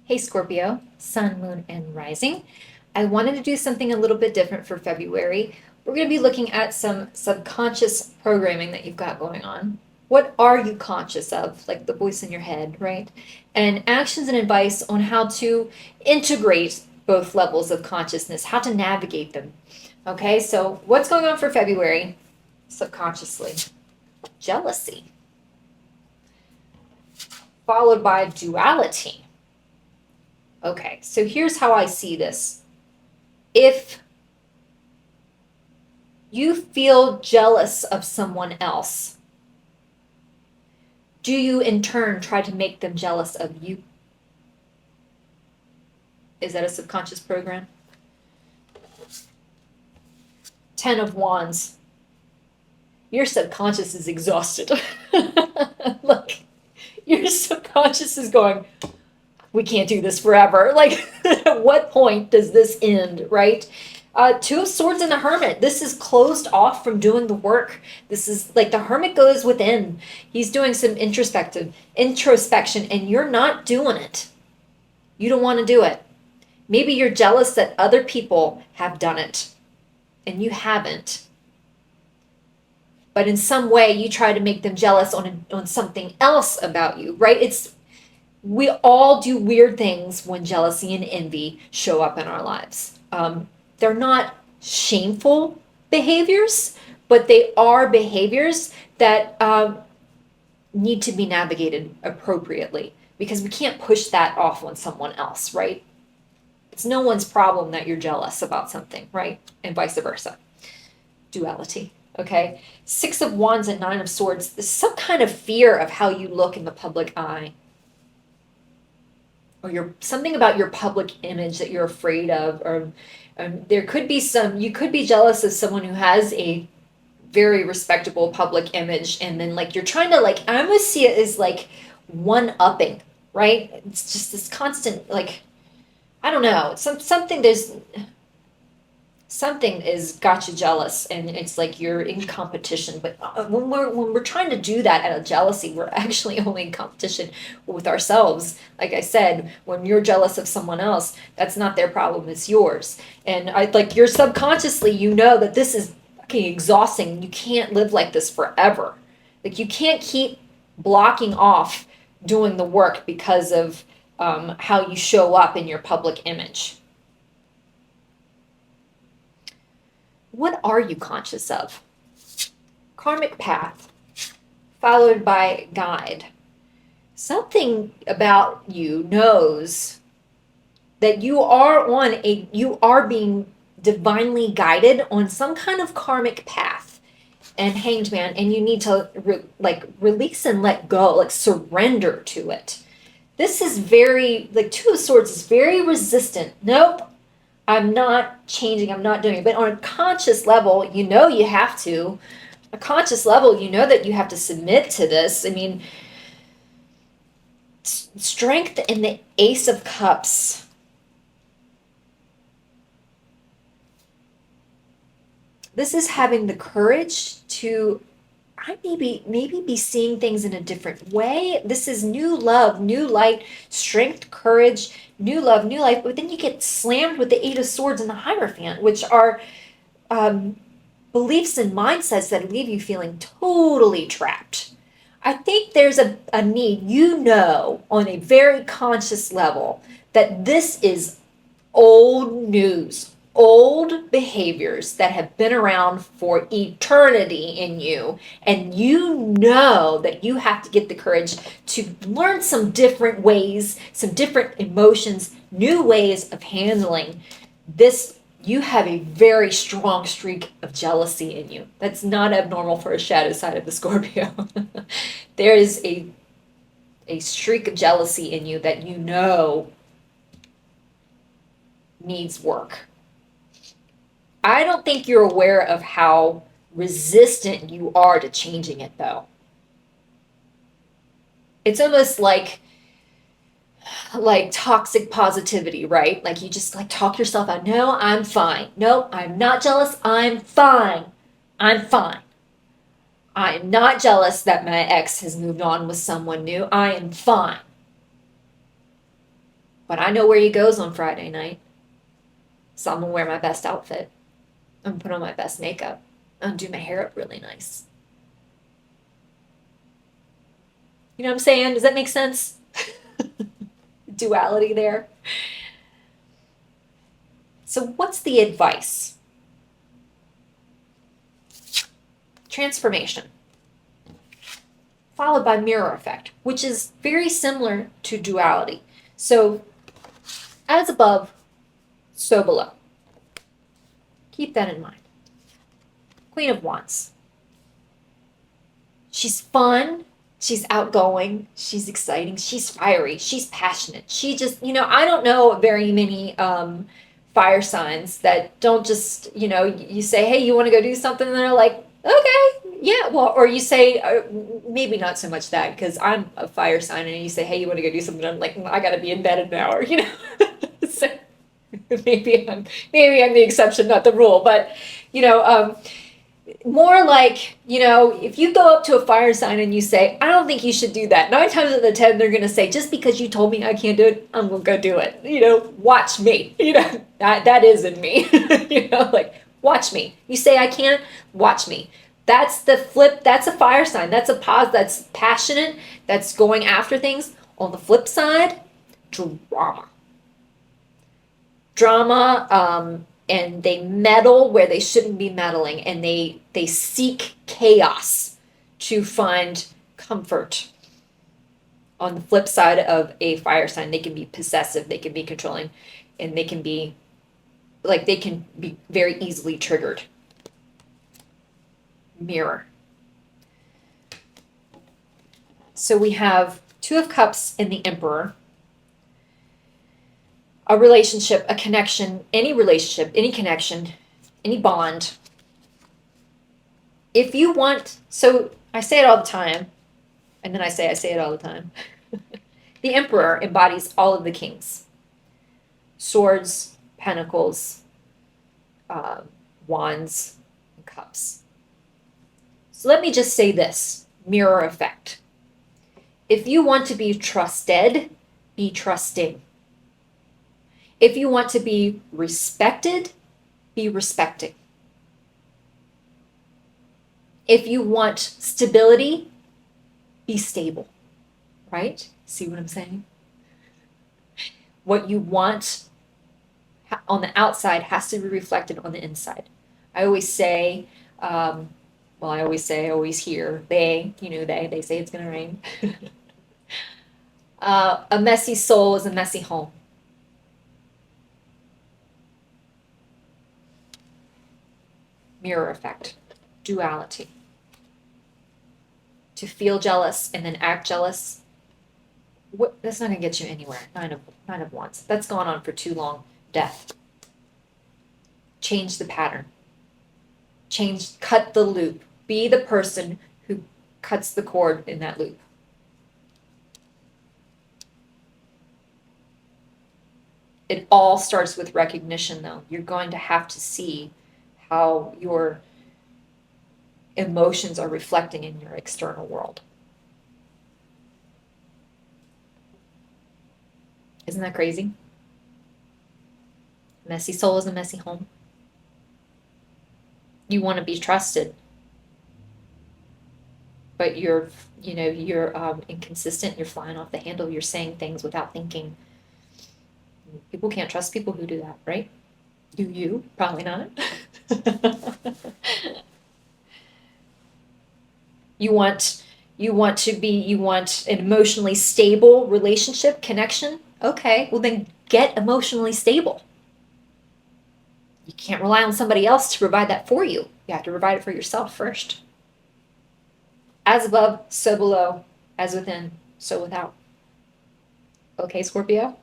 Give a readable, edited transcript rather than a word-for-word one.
Hey Scorpio, Sun, Moon, and Rising. I wanted to do something a little bit different for February. We're going to be looking at some subconscious programming that you've got going on. What are you conscious of? Like the voice in your head, right? And actions and advice on how to integrate both levels of consciousness, how to navigate them. Okay, so what's going on for February subconsciously? Jealousy, followed by duality. Okay, so here's how I see this. If you feel jealous of someone else, do you in turn try to make them jealous of you? Is that a subconscious program? 10 of Wands. Your subconscious is exhausted. Look, your subconscious is going, we can't do this forever. Like, at what point does this end, right? Two of Swords and the Hermit. This is closed off from doing the work. This is like the Hermit goes within. He's doing some introspection, and you're not doing it. You don't want to do it. Maybe you're jealous that other people have done it, and you haven't. But in some way, you try to make them jealous on something else about you, right? We all do weird things when jealousy and envy show up in our lives. They're not shameful behaviors, but they are behaviors that need to be navigated appropriately because we can't push that off on someone else, right? It's no one's problem that you're jealous about something, right? And vice versa. Duality, okay? 6 of Wands and 9 of Swords. There's some kind of fear of how you look in the public eye. Or something about your public image that you're afraid of, or there could be you could be jealous of someone who has a very respectable public image, and then like you're trying to like, I almost see it as like one-upping, right? It's just this constant like, I don't know, something is got you jealous, and it's like you're in competition. But when we're trying to do that out of jealousy, we're actually only in competition with ourselves. Like I said, when you're jealous of someone else, that's not their problem, it's yours. And I like, you're subconsciously, you know that this is fucking exhausting. You can't live like this forever. Like, you can't keep blocking off doing the work because of how you show up in your public image. What are you conscious of? Karmic path, followed by guide. Something about you knows that you are being divinely guided on some kind of karmic path. And Hanged Man, and you need to release and let go, like surrender to it. This is very, like, 2 of Swords is very resistant. Nope. I'm not changing, I'm not doing it. But on a conscious level, you know you have to. A conscious level, you know that you have to submit to this. I mean, strength in the Ace of Cups. This is having the courage to maybe be seeing things in a different way. This is new love, new light, strength, courage, new love, new life. But then you get slammed with the 8 of Swords and the Hierophant, which are beliefs and mindsets that leave you feeling totally trapped. I think there's a need, on a very conscious level, that this is old news, old behaviors that have been around for eternity in you, and you know that you have to get the courage to learn some different ways, some different emotions, new ways of handling this. You have a very strong streak of jealousy in you. That's not abnormal for a shadow side of the Scorpio. There is a streak of jealousy in you that you know needs work. I don't think you're aware of how resistant you are to changing it, though. It's almost like toxic positivity, right? Like, you just like talk yourself out. No, I'm fine. No, I'm not jealous. I'm fine. I'm fine. I am not jealous that my ex has moved on with someone new. I am fine. But I know where he goes on Friday night. So I'm gonna wear my best outfit. I'm gonna put on my best makeup. I'm gonna do my hair up really nice. You know what I'm saying? Does that make sense? Duality there. So what's the advice? Transformation, followed by mirror effect, which is very similar to duality. So as above, so below. Keep that in mind. Queen of Wands. She's fun. She's outgoing. She's exciting. She's fiery. She's passionate. She just, I don't know very many fire signs that don't just, you say, hey, you want to go do something? And they're like, okay, yeah. Well, or you say, maybe not so much that because I'm a fire sign and you say, hey, you want to go do something? I'm like, I got to be in bed an hour, so maybe I'm the exception, not the rule, but, more like, if you go up to a fire sign and you say, I don't think you should do that, 9 times out of 10, they're going to say, just because you told me I can't do it, I'm going to go do it. Watch me. That is in me. Like, watch me. You say I can't, watch me. That's the flip. That's a fire sign. That's a pause. That's passionate. That's going after things. On the flip side, drama. And they meddle where they shouldn't be meddling, and they seek chaos to find comfort. On the flip side of a fire sign, they can be possessive, they can be controlling, and they can be very easily triggered. Mirror. So we have Two of Cups and the Emperor. A relationship, a connection, any relationship, any connection, any bond. If you want, so I say it all the time, and then I say it all the time. The Emperor embodies all of the kings. Swords, pentacles, wands, and cups. So let me just say this, mirror effect. If you want to be trusted, be trusting. If you want to be respected, be respecting. If you want stability, be stable, right? See what I'm saying? What you want on the outside has to be reflected on the inside. I always say, I always hear, they say it's going to rain. A messy soul is a messy home. Mirror effect, duality. To feel jealous and then act jealous, that's not going to get you anywhere. Nine of Wands. That's gone on for too long. Death. Change the pattern. Cut the loop. Be the person who cuts the cord in that loop. It all starts with recognition, though. You're going to have to see how your emotions are reflecting in your external world. Isn't that crazy? Messy soul is a messy home. You want to be trusted, but you're inconsistent. You're flying off the handle. You're saying things without thinking. People can't trust people who do that, right? Do you? Probably not. You want an emotionally stable relationship, connection? Okay, well then get emotionally stable. You can't rely on somebody else to provide that for you. You have to provide it for yourself first. As above, so below. As within, so without. Okay, Scorpio?